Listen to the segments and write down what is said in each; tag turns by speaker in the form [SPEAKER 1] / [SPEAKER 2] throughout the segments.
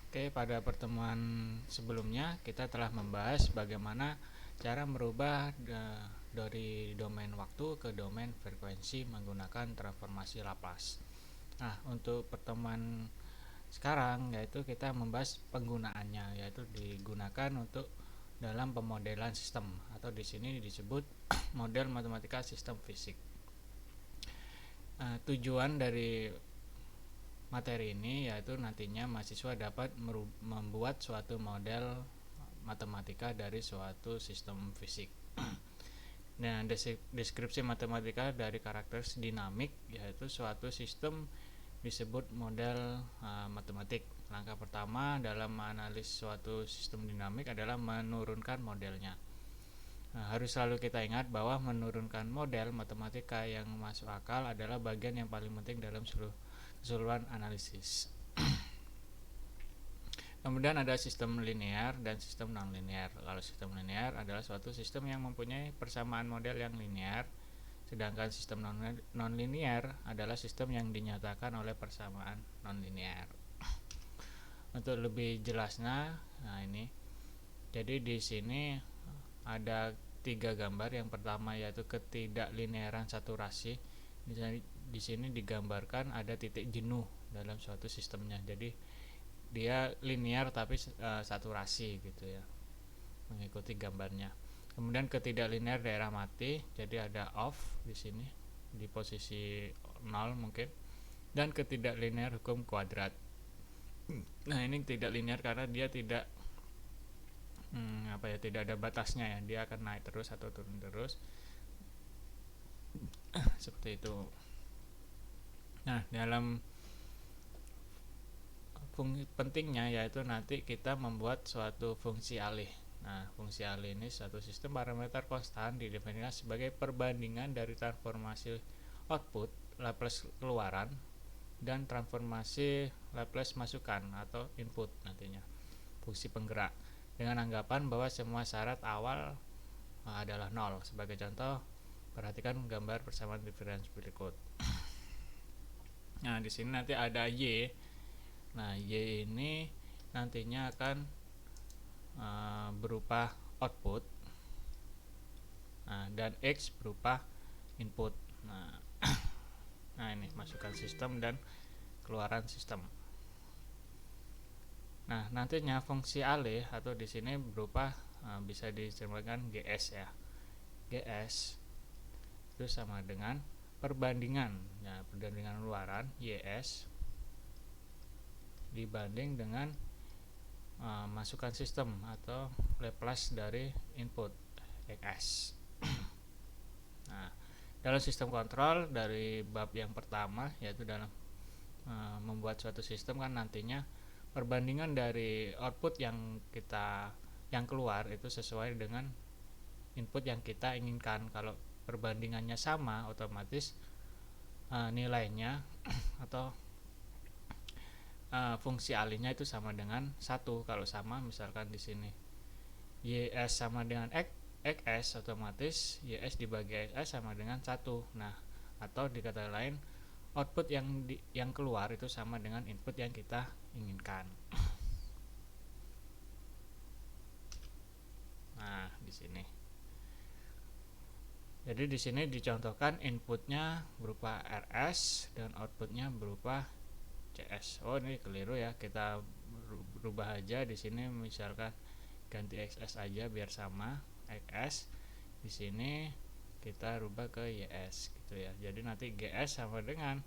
[SPEAKER 1] Oke, pada pertemuan sebelumnya kita telah membahas bagaimana cara merubah dari domain waktu ke domain frekuensi menggunakan transformasi Laplace. Nah, untuk pertemuan sekarang yaitu kita membahas penggunaannya, yaitu digunakan untuk dalam pemodelan sistem atau di sini disebut model matematika sistem fisik. Tujuan dari materi ini yaitu nantinya mahasiswa dapat membuat suatu model matematika dari suatu sistem fisik. Nah, deskripsi matematika dari karakter dinamik yaitu suatu sistem disebut model matematik. Langkah pertama dalam menganalisis suatu sistem dinamik adalah menurunkan modelnya. Nah, harus selalu kita ingat bahwa menurunkan model matematika yang masuk akal adalah bagian yang paling penting dalam keseluruhan analisis. Kemudian ada sistem linear dan sistem non-linear. Kalau sistem linear adalah suatu sistem yang mempunyai persamaan model yang linear, sedangkan sistem non-linear adalah sistem yang dinyatakan oleh persamaan non-linear. Untuk lebih jelasnya, nah ini. Jadi di sini ada 3 gambar. Yang pertama yaitu ketidaklinearan saturasi. Di sini digambarkan ada titik jenuh dalam suatu sistemnya. Jadi dia linear tapi saturasi gitu ya, mengikuti gambarnya. Kemudian ketidaklinear daerah mati, jadi ada off di sini di posisi 0 mungkin, dan ketidaklinear hukum kuadrat. Nah, ini tidak linear karena dia tidak tidak ada batasnya ya, dia akan naik terus atau turun terus seperti itu. Nah, dalam pentingnya yaitu nanti kita membuat suatu fungsi alih. Nah, fungsi alih ini suatu sistem parameter konstan didefinisikan sebagai perbandingan dari transformasi output Laplace keluaran dan transformasi Laplace masukan atau input nantinya, fungsi penggerak, dengan anggapan bahwa semua syarat awal adalah 0. Sebagai contoh, perhatikan gambar persamaan diferensial berikut. Nah, di sini nanti ada Y. Nah, Y ini nantinya akan berupa output, dan X berupa input. Nah, ini masukan sistem dan keluaran sistem. Nah, nantinya fungsi alih atau di sini berupa bisa diterjemahkan GS ya. GS itu sama dengan perbandingan, ya, perbandingan luaran YS dibanding dengan masukan sistem atau Laplace dari input XS. Nah, dalam sistem kontrol dari bab yang pertama yaitu dalam membuat suatu sistem kan nantinya perbandingan dari output yang keluar itu sesuai dengan input yang kita inginkan. Kalau perbandingannya sama, otomatis nilainya atau fungsi alihnya itu sama dengan 1. Kalau sama, misalkan di sini YS sama dengan XS, otomatis YS dibagi XS sama dengan 1. Nah, atau dikata lain, output yang keluar itu sama dengan input yang kita inginkan. Nah, di sini. Jadi di sini dicontohkan inputnya berupa RS dan outputnya berupa CS. Oh, ini keliru ya. Kita rubah aja di sini, misalkan ganti XS aja biar sama XS. Di sini kita rubah ke YS gitu ya. Jadi nanti GS sama dengan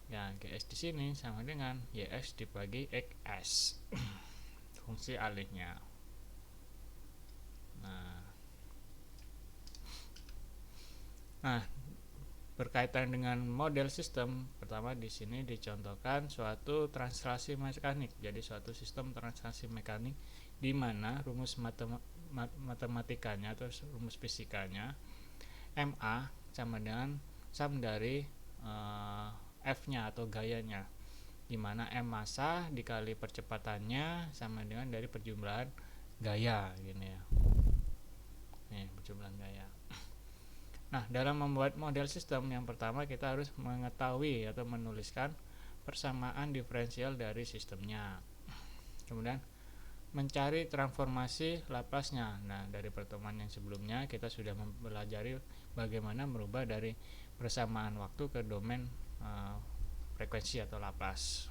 [SPEAKER 1] GS di sini sama dengan YS dibagi XS. Fungsi alihnya. Nah, berkaitan dengan model sistem, pertama di sini dicontohkan suatu translasi mekanik. Jadi suatu sistem translasi mekanik di mana rumus matematikanya atau rumus fisikanya MA sama dengan sum dari F-nya atau gayanya, di mana M massa dikali percepatannya sama dengan dari perjumlahan gaya gini ya. Nih, perjumlahan gaya. Nah, dalam membuat model sistem, yang pertama kita harus mengetahui atau menuliskan persamaan diferensial dari sistemnya. Kemudian mencari transformasi Laplace-nya. Nah, dari pertemuan yang sebelumnya kita sudah mempelajari bagaimana merubah dari persamaan waktu ke domain frekuensi atau Laplace.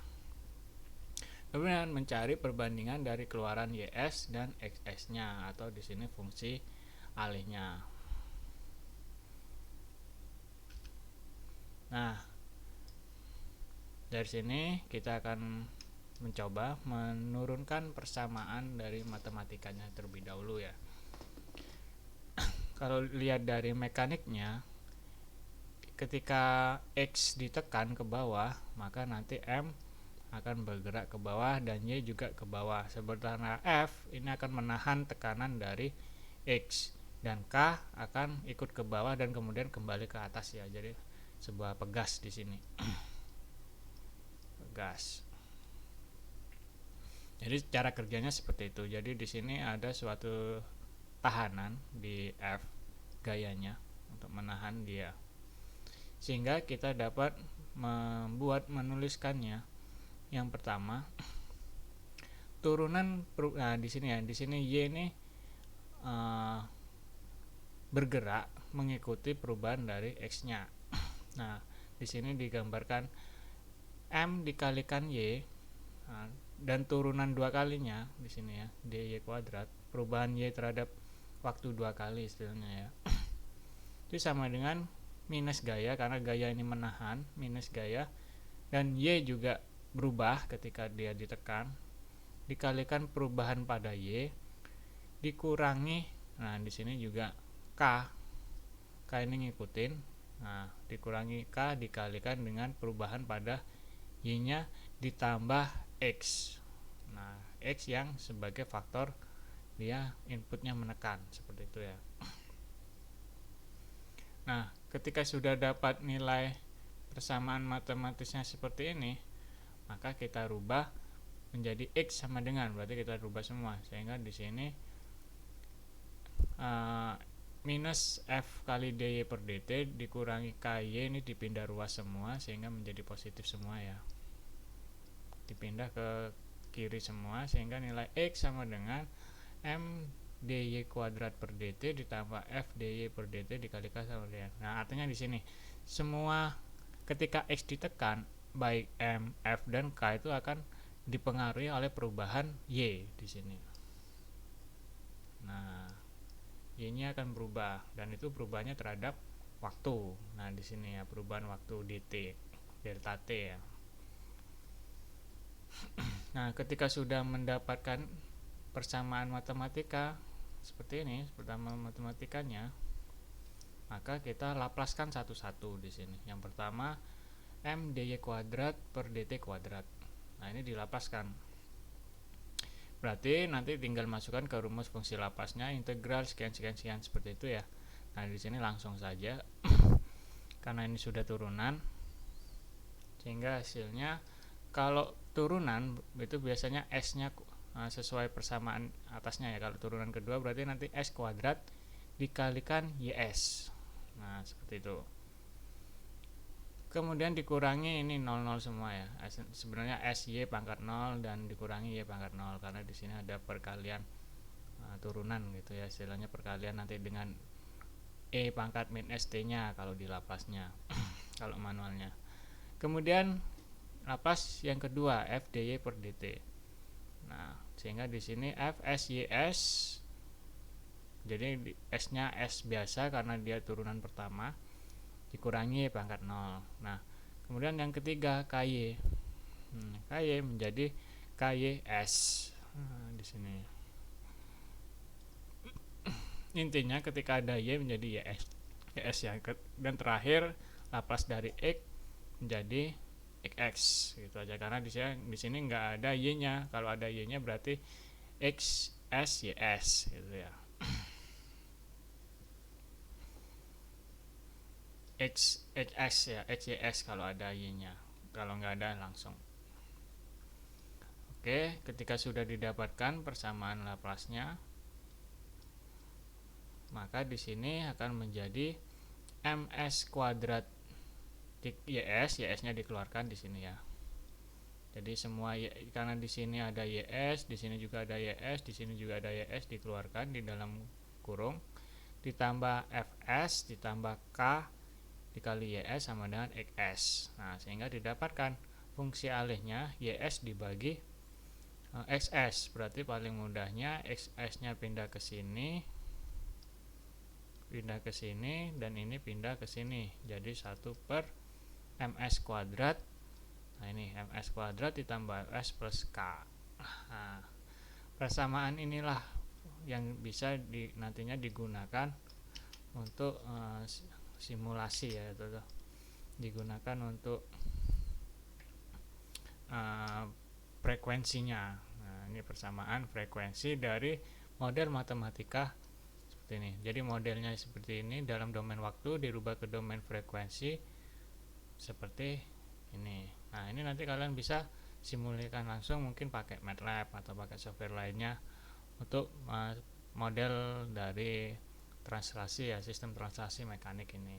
[SPEAKER 1] Kemudian mencari perbandingan dari keluaran YS dan XS-nya, atau di sini fungsi alihnya. Nah, dari sini kita akan mencoba menurunkan persamaan dari matematikanya terlebih dahulu ya. Kalau lihat dari mekaniknya, ketika X ditekan ke bawah, maka nanti M akan bergerak ke bawah dan Y juga ke bawah. Sementara F ini akan menahan tekanan dari X, dan K akan ikut ke bawah dan kemudian kembali ke atas ya. Jadi sebuah pegas di sini. Pegas. Jadi cara kerjanya seperti itu. Jadi di sini ada suatu tahanan di F gayanya untuk menahan dia, sehingga kita dapat menuliskannya. Yang pertama, turunan di sini ya. Di sini Y ini bergerak mengikuti perubahan dari X-nya. Nah, di sini digambarkan M dikalikan Y, dan turunan dua kalinya di sini ya, dy kuadrat, perubahan Y terhadap waktu dua kali istilahnya ya. Itu sama dengan minus gaya, karena gaya ini menahan, minus gaya, dan Y juga berubah ketika dia ditekan, dikalikan perubahan pada Y dikurangi, nah di sini juga K ini ngikutin, nah dikurangi K dikalikan dengan perubahan pada Y nya ditambah X. Nah, X yang sebagai faktor dia inputnya menekan, seperti itu ya. Nah, ketika sudah dapat nilai persamaan matematisnya seperti ini, maka kita rubah menjadi X sama dengan, berarti kita rubah semua, sehingga di sini minus F kali dy per dt dikurangi ky ini dipindah ruas semua sehingga menjadi positif semua ya. Dipindah ke kiri semua sehingga nilai X sama dengan M dy kuadrat per dt ditambah F dy per dt dikalikan sama dengan. Nah, artinya di sini semua ketika X ditekan, baik M, F dan K itu akan dipengaruhi oleh perubahan Y di sini. Nah, Y-nya akan berubah dan itu perubahannya terhadap waktu. Nah, di sini ya perubahan waktu dt, delta t ya. Nah, ketika sudah mendapatkan persamaan matematika seperti ini, pertama matematikanya, maka kita laplaskan satu-satu di sini. Yang pertama M dy kuadrat per dt kuadrat. Nah, ini dilapaskan. Berarti nanti tinggal masukkan ke rumus fungsi Laplace-nya integral sekian seperti itu ya. Nah, di sini langsung saja karena ini sudah turunan, sehingga hasilnya kalau turunan itu biasanya S-nya sesuai persamaan atasnya ya. Kalau turunan kedua berarti nanti S kuadrat dikalikan YS. Nah, seperti itu. Kemudian dikurangi ini 00 semua ya. Sebenarnya SY pangkat 0 dan dikurangi Y pangkat 0 karena di sini ada perkalian turunan gitu ya. Istilahnya perkalian nanti dengan E pangkat min ST-nya kalau di Laplace-nya. Kalau manualnya. Kemudian Laplace yang kedua F dy per dt. Nah, sehingga di sini F SYS, jadi S-nya S biasa karena dia turunan pertama, dikurangi pangkat 0. Nah, kemudian yang ketiga KY. KY menjadi KYS. Nah, di sini. Intinya ketika ada Y menjadi YS ya. Dan terakhir Laplace dari X menjadi XX gitu aja, karena di sini nggak ada Y-nya. Kalau ada Y-nya berarti X S YS gitu ya. XS ya, XYS kalau ada Y-nya. Kalau nggak ada langsung. Oke, ketika sudah didapatkan persamaan Laplace-nya, maka di sini akan menjadi MS kuadrat YS, YS-nya dikeluarkan di sini ya. Jadi semua karena di sini ada YS, di sini juga ada YS, di sini juga ada YS dikeluarkan di dalam kurung, ditambah FS ditambah K dikali YS sama dengan XS. Nah, sehingga didapatkan fungsi alihnya YS dibagi XS. Berarti paling mudahnya XS-nya pindah ke sini, dan ini pindah ke sini. Jadi 1/ms kuadrat. Nah, ini ms kuadrat ditambah s plus k. Nah, persamaan inilah yang bisa nantinya digunakan untuk simulasi ya, itu digunakan untuk frekuensinya. Nah, ini persamaan frekuensi dari model matematika seperti ini. Jadi modelnya seperti ini, dalam domain waktu dirubah ke domain frekuensi seperti ini. Nah, ini nanti kalian bisa simulasikan langsung, mungkin pakai MATLAB atau pakai software lainnya untuk model dari translasi ya, sistem translasi mekanik ini.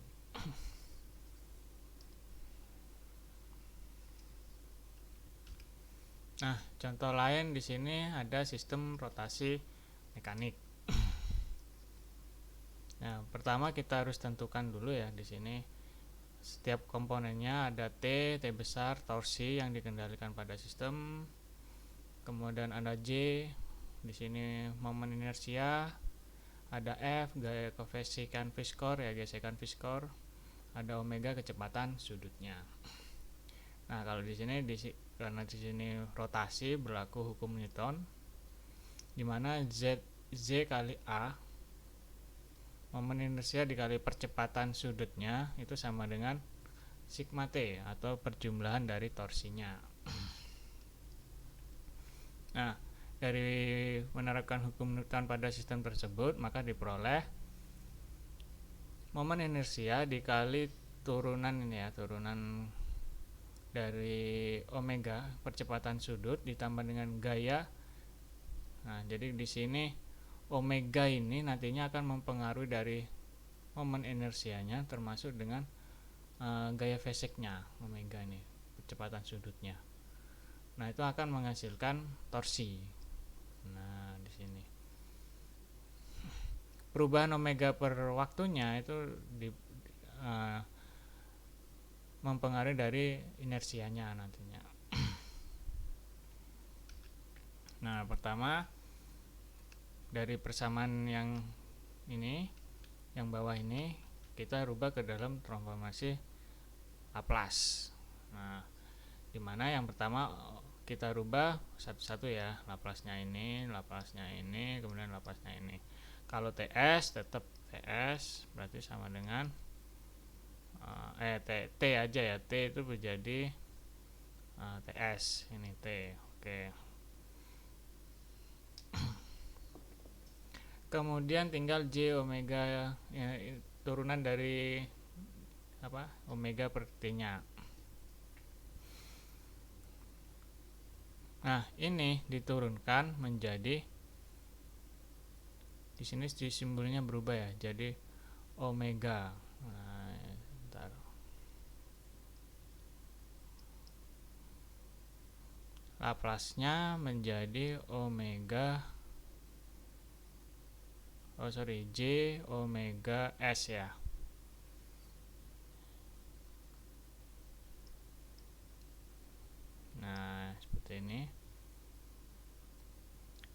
[SPEAKER 1] Nah, contoh lain di sini ada sistem rotasi mekanik. Nah, pertama kita harus tentukan dulu ya di sini. Setiap komponennya ada T besar, torsi yang dikendalikan pada sistem. Kemudian ada J, di sini momen inersia. Ada F, gaya gesekan fiskor ya, gesekan fiskor. Ada omega, kecepatan sudutnya. Nah, kalau di sini karena di sini rotasi berlaku hukum Newton, di mana Z kali A, momen inersia dikali percepatan sudutnya itu sama dengan sigma T atau perjumlahan dari torsinya. Nah, dari menerapkan hukum Newton pada sistem tersebut, maka diperoleh momen inersia dikali turunan ini ya, turunan dari omega percepatan sudut ditambah dengan gaya. Nah, jadi di sini omega ini nantinya akan mempengaruhi dari momen inersianya, termasuk dengan gaya fisiknya omega ini, percepatan sudutnya. Nah, itu akan menghasilkan torsi. Nah, di sini perubahan omega per waktunya itu mempengaruhi dari inersianya nantinya. Nah, pertama dari persamaan yang ini, yang bawah ini kita rubah ke dalam transformasi Laplace. Nah, dimana yang pertama kita rubah satu-satu ya, Laplace-nya ini, kemudian Laplace-nya ini. Kalau TS tetap TS, berarti sama dengan T aja ya, T itu menjadi TS, ini T. Oke. Kemudian tinggal J omega ya, turunan dari omega per T-nya. Nah, ini diturunkan menjadi, di sini simbolnya berubah ya, jadi omega. Nah, bentar. Laplace-nya menjadi omega, J omega S ya. Nah, seperti ini.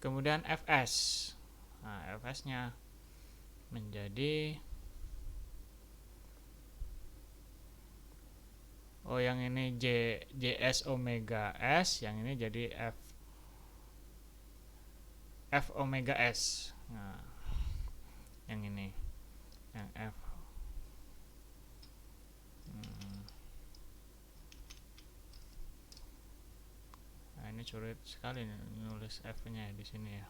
[SPEAKER 1] Kemudian Fs. Nah, Fs-nya menjadi yang ini JS omega S, yang ini jadi F omega S. Nah, yang ini, yang F. Nah, ini sulit sekali nulis F-nya di sini ya.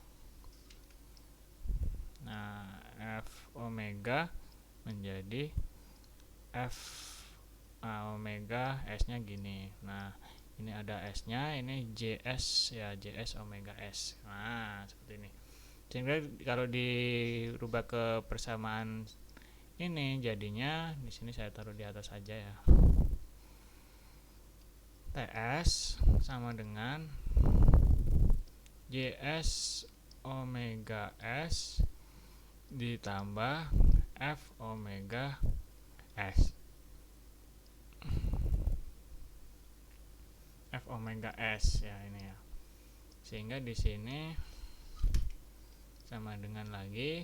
[SPEAKER 1] Nah, F omega menjadi F omega S-nya gini. Nah, ini ada S-nya, ini JS ya, JS omega S. Nah, seperti ini. Sehingga kalau dirubah ke persamaan ini jadinya, di sini saya taruh di atas saja ya. TS sama dengan JS omega S ditambah F omega S. F omega S ya ini ya. Sehingga di sini sama dengan lagi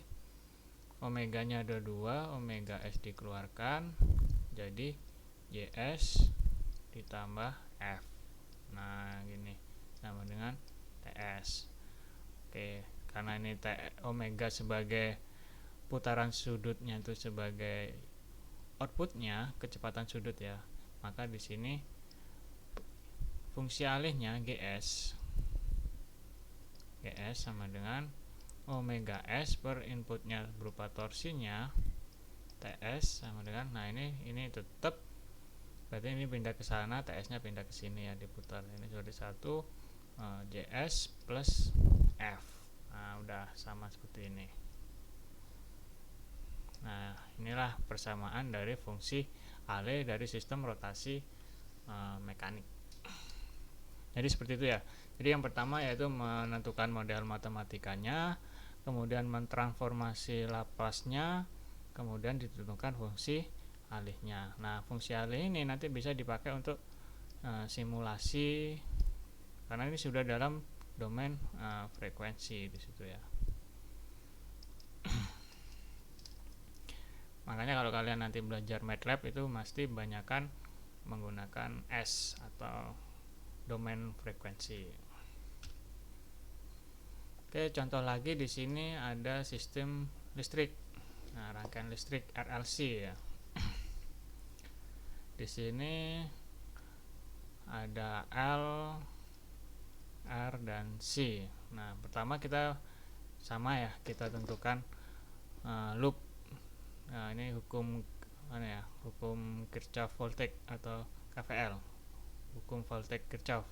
[SPEAKER 1] omeganya ada 2, omega S dikeluarkan jadi JS ditambah F. Nah gini sama dengan TS. Oke, karena ini omega sebagai putaran sudutnya itu sebagai outputnya, kecepatan sudut ya, maka di sini fungsi alihnya GS sama dengan omega S per inputnya berupa torsinya TS sama dengan, nah ini tetap berarti ini pindah ke sana, TS nya pindah ke sini ya, diputar. Ini jadi 1 JS plus F. Nah udah sama seperti ini. Nah inilah persamaan dari fungsi alih dari sistem rotasi mekanik. Jadi seperti itu ya. Jadi yang pertama yaitu menentukan model matematikanya, kemudian mentransformasi lapasnya, kemudian ditentukan fungsi alihnya. Nah fungsi alih ini nanti bisa dipakai untuk simulasi, karena ini sudah dalam domain frekuensi di situ ya. Makanya kalau kalian nanti belajar MATLAB itu mesti banyakkan menggunakan S atau domain frekuensi. Oke, contoh lagi di sini ada sistem listrik. Nah, rangkaian listrik RLC ya. Di sini ada L, R dan C. Nah, pertama kita sama ya, kita tentukan loop. Nah, ini hukum hukum Kirchhoff Voltage atau KVL. Hukum Voltage Kirchhoff.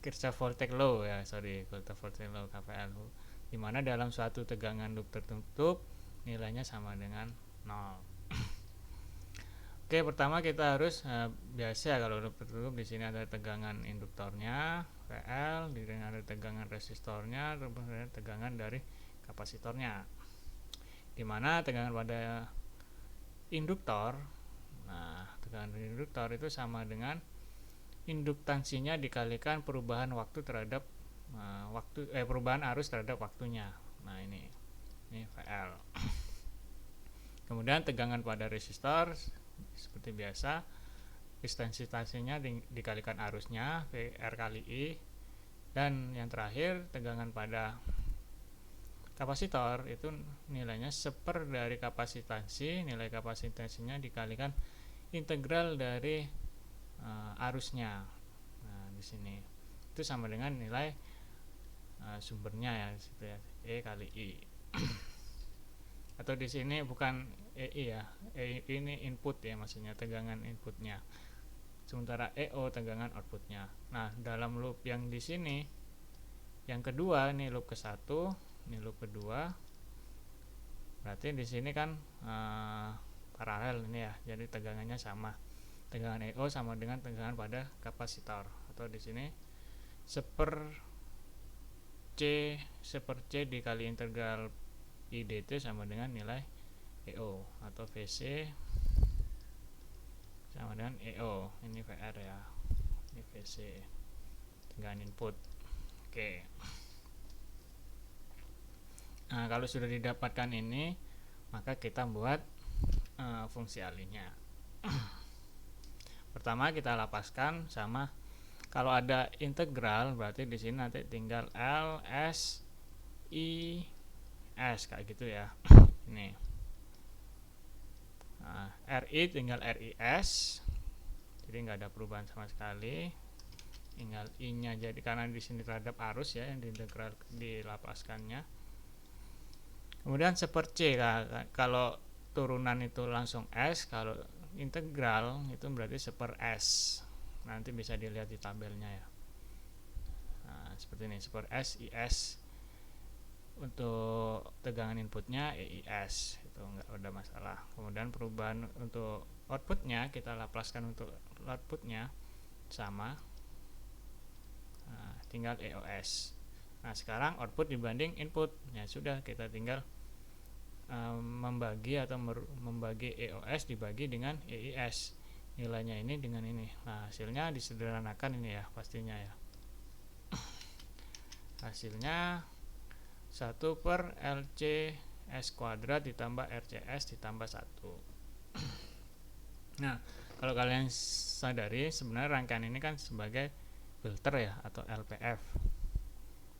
[SPEAKER 1] Kirchhoff Voltage Law ya, Kirchhoff Voltage Law KVL. Di mana dalam suatu tegangan loop tertutup nilainya sama dengan 0. Oke, pertama kita harus biasa kalau loop tertutup di sini ada tegangan induktornya VL, di sini ada tegangan resistornya, dan tegangan dari kapasitornya. Di mana tegangan pada induktor, nah tegangan induktor itu sama dengan induktansinya dikalikan perubahan waktu terhadap perubahan arus terhadap waktunya. Nah ini VL. Kemudian tegangan pada resistor seperti biasa, resistensitasnya dikalikan arusnya VR kali I, dan yang terakhir tegangan pada kapasitor itu nilainya seper dari kapasitansi, nilai kapasitansinya dikalikan integral dari arusnya. Nah di sini itu sama dengan nilai sumbernya ya, di situ ya, E kali I. Atau di sini bukan EI ya, EI ini input ya, maksudnya tegangan inputnya, sementara EO tegangan outputnya. Nah dalam loop yang di sini yang kedua, ini loop ke-1, ini loop kedua, berarti di sini kan paralel ini ya, jadi tegangannya sama, tegangan EO sama dengan tegangan pada kapasitor, atau di sini seper C dikali integral IDT sama dengan nilai EO, atau VC sama dengan EO. Ini VR ya, ini VC tegangan input. Oke. Nah kalau sudah didapatkan ini, maka kita buat fungsi alihnya. Pertama kita lapaskan sama, kalau ada integral berarti di sini nanti tinggal L S I S kayak gitu ya. Ini RI tinggal RIS, jadi nggak ada perubahan sama sekali. Tinggal I nya, jadi karena di sini terhadap arus ya yang diintegral dilapaskannya. Kemudian seper C, kalau turunan itu langsung S, kalau integral itu berarti seper S. Nanti bisa dilihat di tabelnya ya. Nah, seperti ini, seper S IS. Untuk tegangan inputnya EIS, itu enggak ada masalah. Kemudian perubahan untuk outputnya kita lapaskan untuk outputnya, sama. Nah, tinggal EOS. Nah, sekarang output dibanding input. Ya sudah, kita tinggal membagi atau membagi EOS dibagi dengan EIS. Nilainya ini dengan ini. Nah, hasilnya disederhanakan ini ya, pastinya ya. Hasilnya 1/LCS² ditambah RCS ditambah 1. Nah, kalau kalian sadari, sebenarnya rangkaian ini kan sebagai filter ya, atau LPF,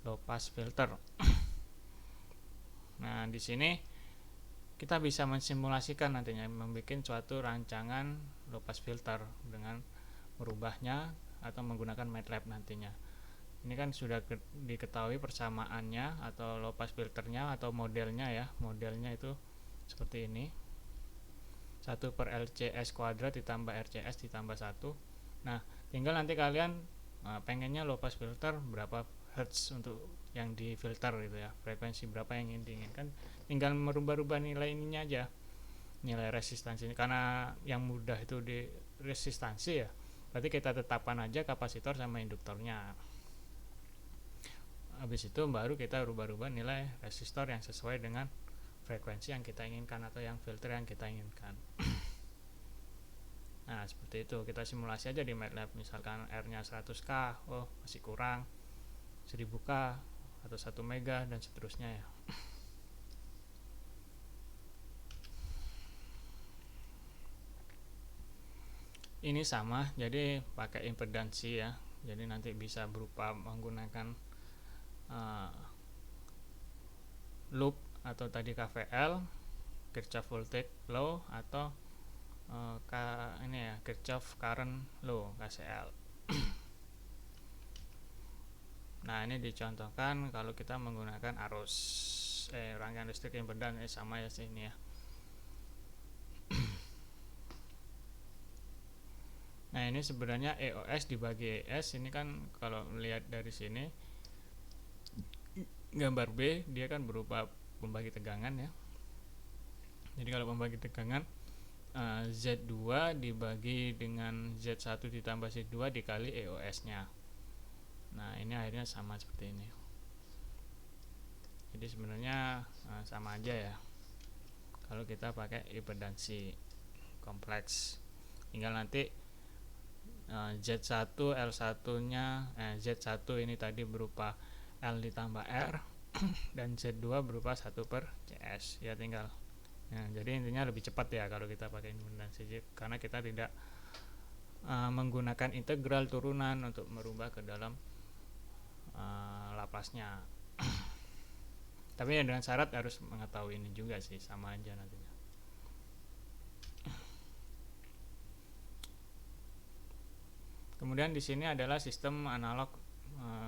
[SPEAKER 1] low pass filter. Nah, di sini kita bisa mensimulasikan nantinya, membuat suatu rancangan low pass filter dengan merubahnya atau menggunakan MATLAB nantinya. Ini kan sudah diketahui persamaannya atau low pass filternya atau modelnya ya. Modelnya itu seperti ini. 1/LCS² ditambah RCS ditambah 1. Nah, tinggal nanti kalian pengennya low pass filter berapa hertz untuk yang difilter gitu ya, frekuensi berapa yang ingin diinginkan, tinggal merubah-rubah nilai ininya aja, nilai resistansinya. Karena yang mudah itu di resistansi ya, berarti kita tetapkan aja kapasitor sama induktornya. Habis itu baru kita rubah-rubah nilai resistor yang sesuai dengan frekuensi yang kita inginkan atau yang filter yang kita inginkan. Nah, seperti itu. Kita simulasi aja di MATLAB. Misalkan R-nya 100K, oh masih kurang 1000K atau 1 mega dan seterusnya ya. Ini sama, jadi pakai impedansi ya. Jadi nanti bisa berupa menggunakan loop atau tadi KVL, Kirchhoff Voltage Law, atau ini ya, Kirchhoff Current Law, KCL. Nah, ini dicontohkan kalau kita menggunakan arus rangkaian listrik impedan, sama ya sini ya. Nah, ini sebenarnya EOS dibagi ES. Ini kan kalau melihat dari sini gambar B, dia kan berupa pembagi tegangan ya. Jadi kalau pembagi tegangan, Z2 dibagi dengan Z1 ditambah Z2 dikali EOS nya. Nah, ini akhirnya sama seperti ini. Jadi sebenarnya sama aja ya kalau kita pakai impedansi kompleks. Tinggal nanti Z1 L1 nya Z1 ini tadi berupa L ditambah R dan Z2 berupa 1/CS ya, tinggal. Nah, jadi intinya lebih cepat ya kalau kita pakai impedansi, karena kita tidak menggunakan integral turunan untuk merubah ke dalam lapasnya. Tapi ya dengan syarat harus mengetahui ini juga sih, sama aja nantinya. Kemudian di sini adalah sistem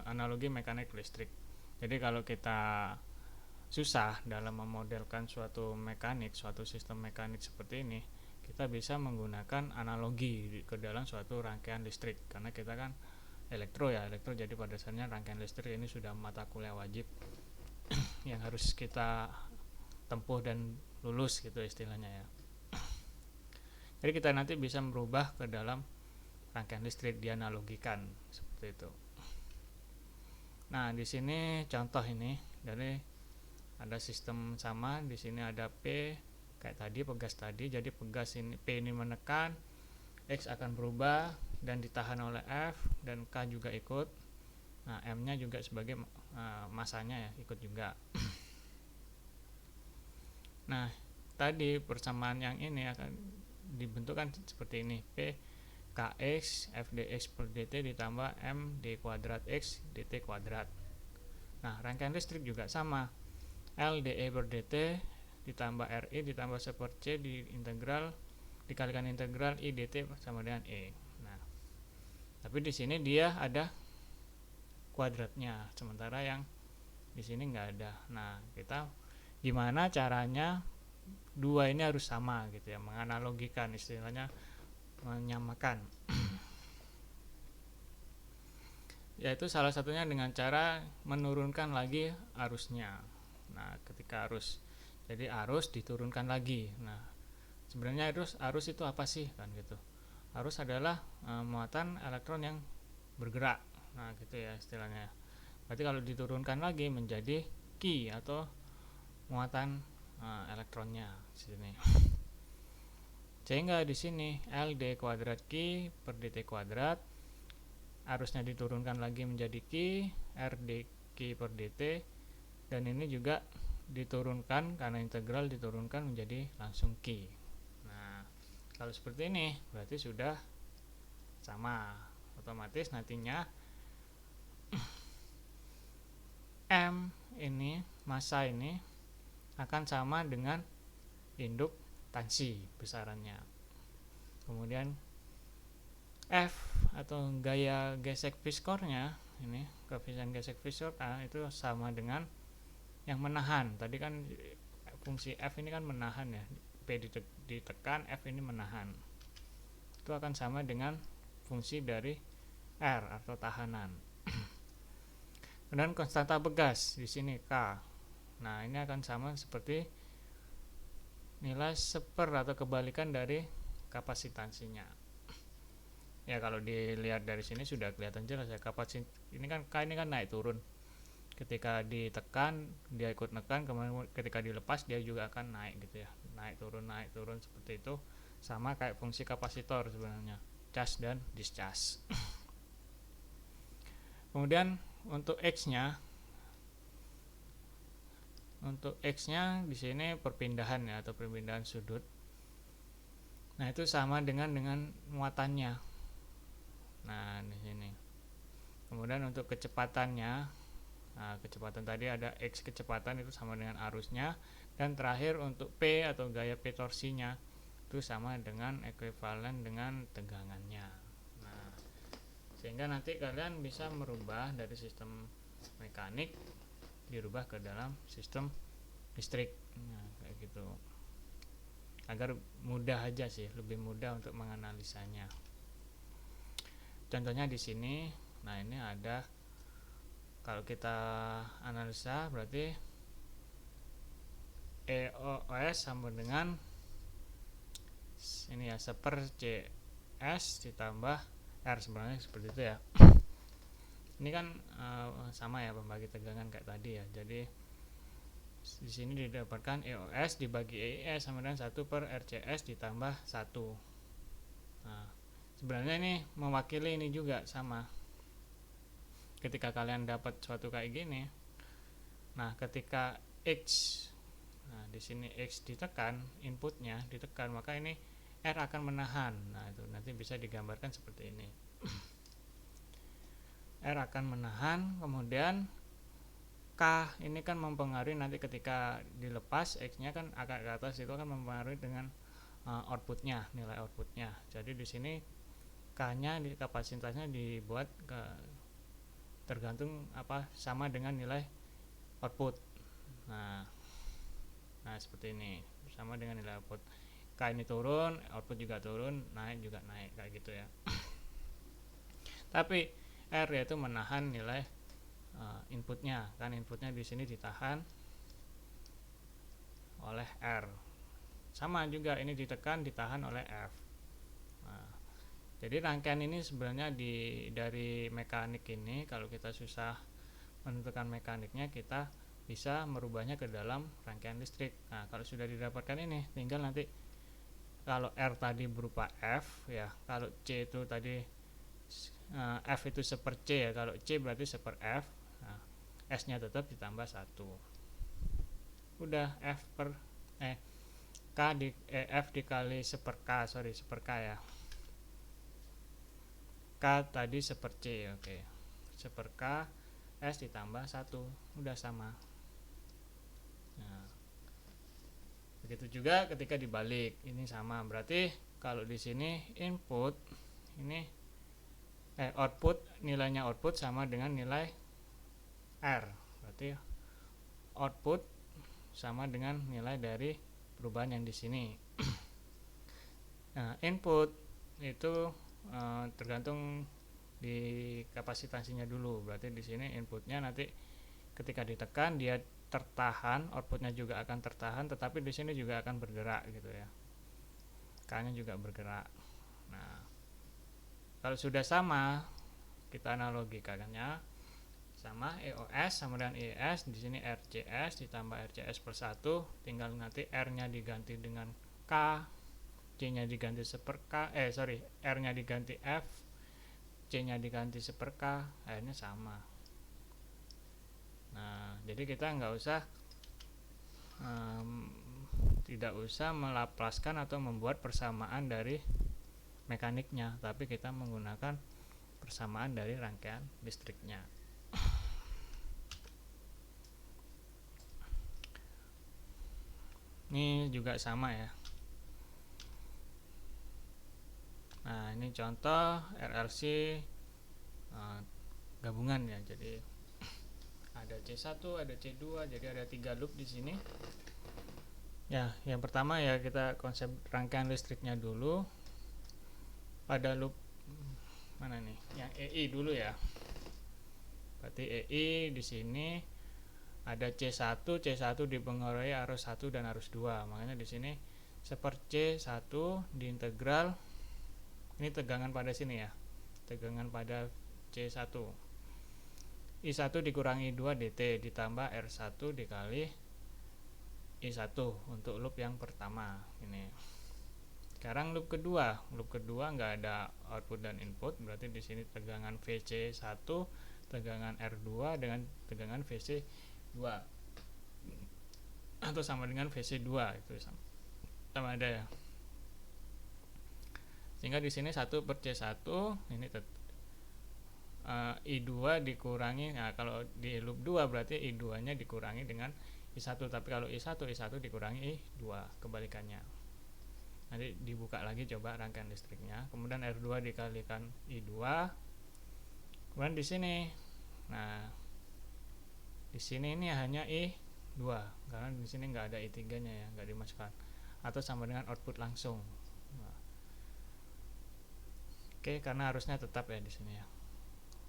[SPEAKER 1] analogi mekanik listrik. Jadi kalau kita susah dalam memodelkan suatu mekanik, suatu sistem mekanik seperti ini, kita bisa menggunakan analogi ke dalam suatu rangkaian listrik. Karena kita kan elektro ya, jadi pada dasarnya rangkaian listrik ini sudah mata kuliah wajib yang harus kita tempuh dan lulus gitu istilahnya ya. Jadi kita nanti bisa merubah ke dalam rangkaian listrik, dianalogikan seperti itu. Nah, di sini contoh ini, dari ada sistem sama, di sini ada P kayak tadi, pegas tadi. Jadi pegas ini, P ini menekan, X akan berubah dan ditahan oleh F, dan K juga ikut. Nah, M-nya juga sebagai masanya ya, ikut juga. Nah, tadi persamaan yang ini akan dibentukkan seperti ini, P Kx FdX/dt ditambah M d²X dt². Nah, rangkaian listrik juga sama, L dE/dt ditambah Ri ditambah 1/C dikalikan integral I dt sama dengan E. Nah, tapi di sini dia ada kuadratnya, sementara yang di sini nggak ada. Nah, kita gimana caranya dua ini harus sama gitu ya, menganalogikan, istilahnya menyamakan. Yaitu salah satunya dengan cara menurunkan lagi arusnya. Nah, ketika arus, jadi arus diturunkan lagi. Nah, sebenarnya arus itu apa sih kan gitu. arus adalah muatan elektron yang bergerak. Nah, gitu ya istilahnya. Berarti kalau diturunkan lagi menjadi Q atau muatan elektronnya di sini. Sehingga di sini LD kuadrat Q per dt kuadrat, arusnya diturunkan lagi menjadi Q, RD Q per dt, dan ini juga diturunkan karena integral diturunkan menjadi langsung Q. Nah, kalau seperti ini berarti sudah sama, otomatis nantinya M ini, massa ini akan sama dengan induktansi besarannya. Kemudian F atau gaya gesek Fiskornya, ini koefisien gesek Fiskor itu sama dengan yang menahan. Tadi kan fungsi F ini kan menahan ya, P ditekan, F ini menahan. Itu akan sama dengan fungsi dari R atau tahanan. Dan konstanta begas di sini K. Nah, ini akan sama seperti nilai seper atau kebalikan dari kapasitansinya. Ya, kalau dilihat dari sini sudah kelihatan jelas ya, kapasitas ini kan K ini kan naik turun. Ketika ditekan dia ikut nekan, kemudian ketika dilepas dia juga akan naik gitu ya, naik turun seperti itu, sama kayak fungsi kapasitor sebenarnya, charge dan discharge. Kemudian untuk X-nya di sini perpindahan ya, atau perpindahan sudut. Nah, itu sama dengan muatannya. Nah, di sini. Kemudian untuk kecepatannya, nah, kecepatan tadi ada X kecepatan itu sama dengan arusnya, dan terakhir untuk P atau gaya P torsinya itu sama dengan ekuivalen dengan tegangannya. Nah, sehingga nanti kalian bisa merubah dari sistem mekanik dirubah ke dalam sistem listrik. Nah, kayak gitu. Agar mudah aja sih, lebih mudah untuk menganalisanya. Contohnya di sini, nah ini ada, kalau kita analisa berarti EOS sama dengan ini ya, seper CS ditambah R, sebenarnya seperti itu ya. Ini kan sama ya pembagi tegangan kayak tadi ya. Jadi di sini didapatkan EOS dibagi EIS sama dengan 1 per RCS ditambah 1. Nah, sebenarnya ini mewakili ini juga sama. Ketika kalian dapat suatu kayak gini, nah ketika X, nah di sini X ditekan, inputnya ditekan, maka ini R akan menahan. Nah, itu nanti bisa digambarkan seperti ini. R akan menahan, kemudian K ini kan mempengaruhi nanti ketika dilepas, X-nya kan agak ke atas, itu akan mempengaruhi dengan outputnya, nilai outputnya. Jadi di sini K-nya di kapasitasnya dibuat tergantung sama dengan nilai output. Nah, seperti ini, sama dengan nilai output. K ini turun, output juga turun, naik juga naik, kayak gitu ya. Tapi R yaitu menahan nilai inputnya, kan inputnya di sini ditahan oleh R. Sama juga ini ditekan, ditahan oleh F. Nah, jadi rangkaian ini sebenarnya dari mekanik ini, kalau kita susah menentukan mekaniknya, kita bisa merubahnya ke dalam rangkaian listrik. Nah, kalau sudah didapatkan ini, tinggal nanti kalau R tadi berupa F ya, kalau C itu tadi F itu seper C ya, kalau C berarti seper F. Nah, S nya tetap ditambah 1. Udah F per K F dikali seper K, seper K ya. K tadi seper C, oke. Seper K, S ditambah 1, udah sama. Nah, begitu juga ketika dibalik, ini sama. Berarti kalau di sini input ini output, nilainya output sama dengan nilai R. Berarti output sama dengan nilai dari perubahan yang di sini. Nah, input itu tergantung di kapasitansinya dulu. Berarti di sini inputnya nanti ketika ditekan dia tertahan, outputnya juga akan tertahan, tetapi di sini juga akan bergerak gitu ya. K-nya juga bergerak. Nah, Kalau sudah sama, kita analogikannya sama EOS sama dengan IES. Di sini RCS ditambah RCS per 1, tinggal nanti R-nya diganti dengan K, C-nya diganti seper K, R-nya diganti F, C-nya diganti seper K, akhirnya sama. Nah, jadi kita tidak usah melaplaskan atau membuat persamaan dari mekaniknya, tapi kita menggunakan persamaan dari rangkaian listriknya. Ini juga sama ya. Nah, ini contoh RLC gabungan ya. Jadi ada C1, ada C2, jadi ada 3 loop di sini. Ya, yang pertama ya kita konsep rangkaian listriknya dulu. Pada loop mana nih? Yang EI dulu ya. Berarti EI di sini ada C1 dipengaruhi arus 1 dan arus 2. Makanya di sini seper C1 diintegral, ini tegangan pada sini ya. Tegangan pada C1. I1 dikurangi 2 dt ditambah R1 dikali I1 untuk loop yang pertama ini. Sekarang loop kedua nggak ada output dan input, berarti di sini tegangan VC1, tegangan R2 dengan tegangan VC2 atau sama dengan VC2, itu sama ada ya. Sehingga di sini 1 per C1 ini I2 dikurangi, nah kalau di loop 2 berarti I2 nya dikurangi dengan I1, tapi kalau I1 dikurangi I2, kebalikannya. Nanti dibuka lagi coba rangkaian listriknya, kemudian R2 dikalikan I2, kemudian di sini, nah di sini ini hanya I2 karena di sini nggak ada I3 nya ya, nggak dimasukkan, atau sama dengan output langsung. Nah, oke, karena harusnya tetap ya di sini ya.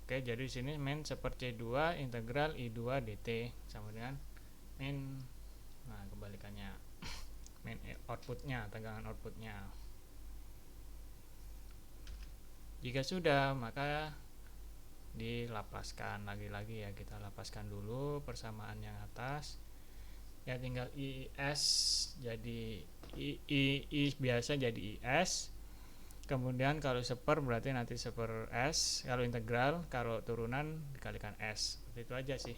[SPEAKER 1] Oke, jadi di sini min seper C2 integral I2 dt sama dengan min, nah kebalikannya, min outputnya, tegangan outputnya. Jika sudah, maka dilapaskan lagi-lagi ya, kita lapaskan dulu persamaan yang atas ya, tinggal IS jadi I biasa jadi IS, kemudian kalau seper berarti nanti seper S, kalau integral, kalau turunan dikalikan S, seperti itu aja sih.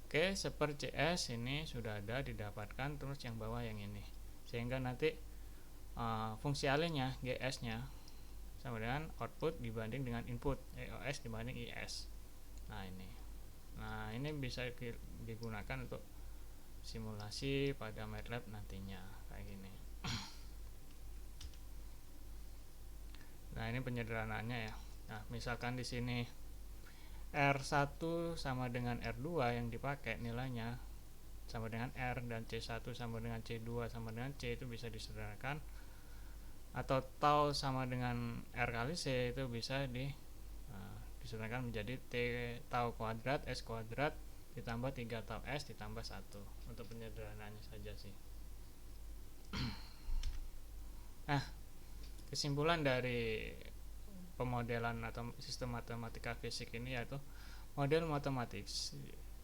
[SPEAKER 1] Oke, seper CS ini sudah ada didapatkan, terus yang bawah yang ini, sehingga nanti fungsi alenya GS nya sama dengan output dibanding dengan input, EOS dibanding IS. Nah ini bisa digunakan untuk simulasi pada MATLAB nantinya kayak gini. Nah ini penyederhanaannya ya. Nah misalkan di sini R1 sama dengan R2 yang dipakai nilainya sama dengan R, dan C1 sama dengan C2 sama dengan C, itu bisa disederhanakan, atau tau sama dengan R kali C itu bisa disederhanakan menjadi T tau kuadrat S kuadrat ditambah 3 tau S ditambah 1, untuk penyederhanaannya saja sih. Nah, kesimpulan dari pemodelan atau sistem matematika fisik ini yaitu model matematik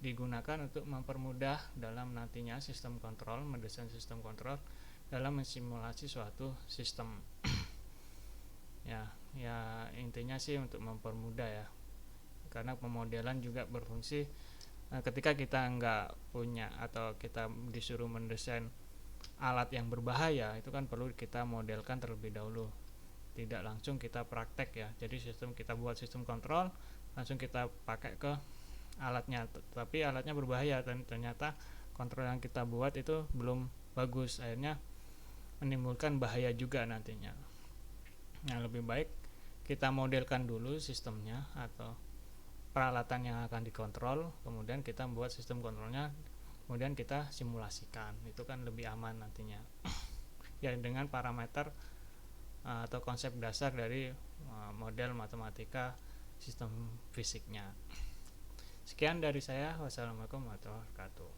[SPEAKER 1] digunakan untuk mempermudah dalam nantinya sistem kontrol, mendesain sistem kontrol dalam mensimulasi suatu sistem. ya intinya sih untuk mempermudah ya, karena pemodelan juga berfungsi ketika kita nggak punya atau kita disuruh mendesain alat yang berbahaya, itu kan perlu kita modelkan terlebih dahulu, tidak langsung kita praktek ya. Jadi kita buat sistem kontrol langsung kita pakai ke alatnya, tapi alatnya berbahaya dan ternyata kontrol yang kita buat itu belum bagus, akhirnya menimbulkan bahaya juga nantinya. Nah lebih baik kita modelkan dulu sistemnya atau peralatan yang akan dikontrol, kemudian kita membuat sistem kontrolnya, kemudian kita simulasikan, itu kan lebih aman nantinya. Ya dengan parameter atau konsep dasar dari model matematika sistem fisiknya. Sekian dari saya, wassalamualaikum warahmatullahi wabarakatuh.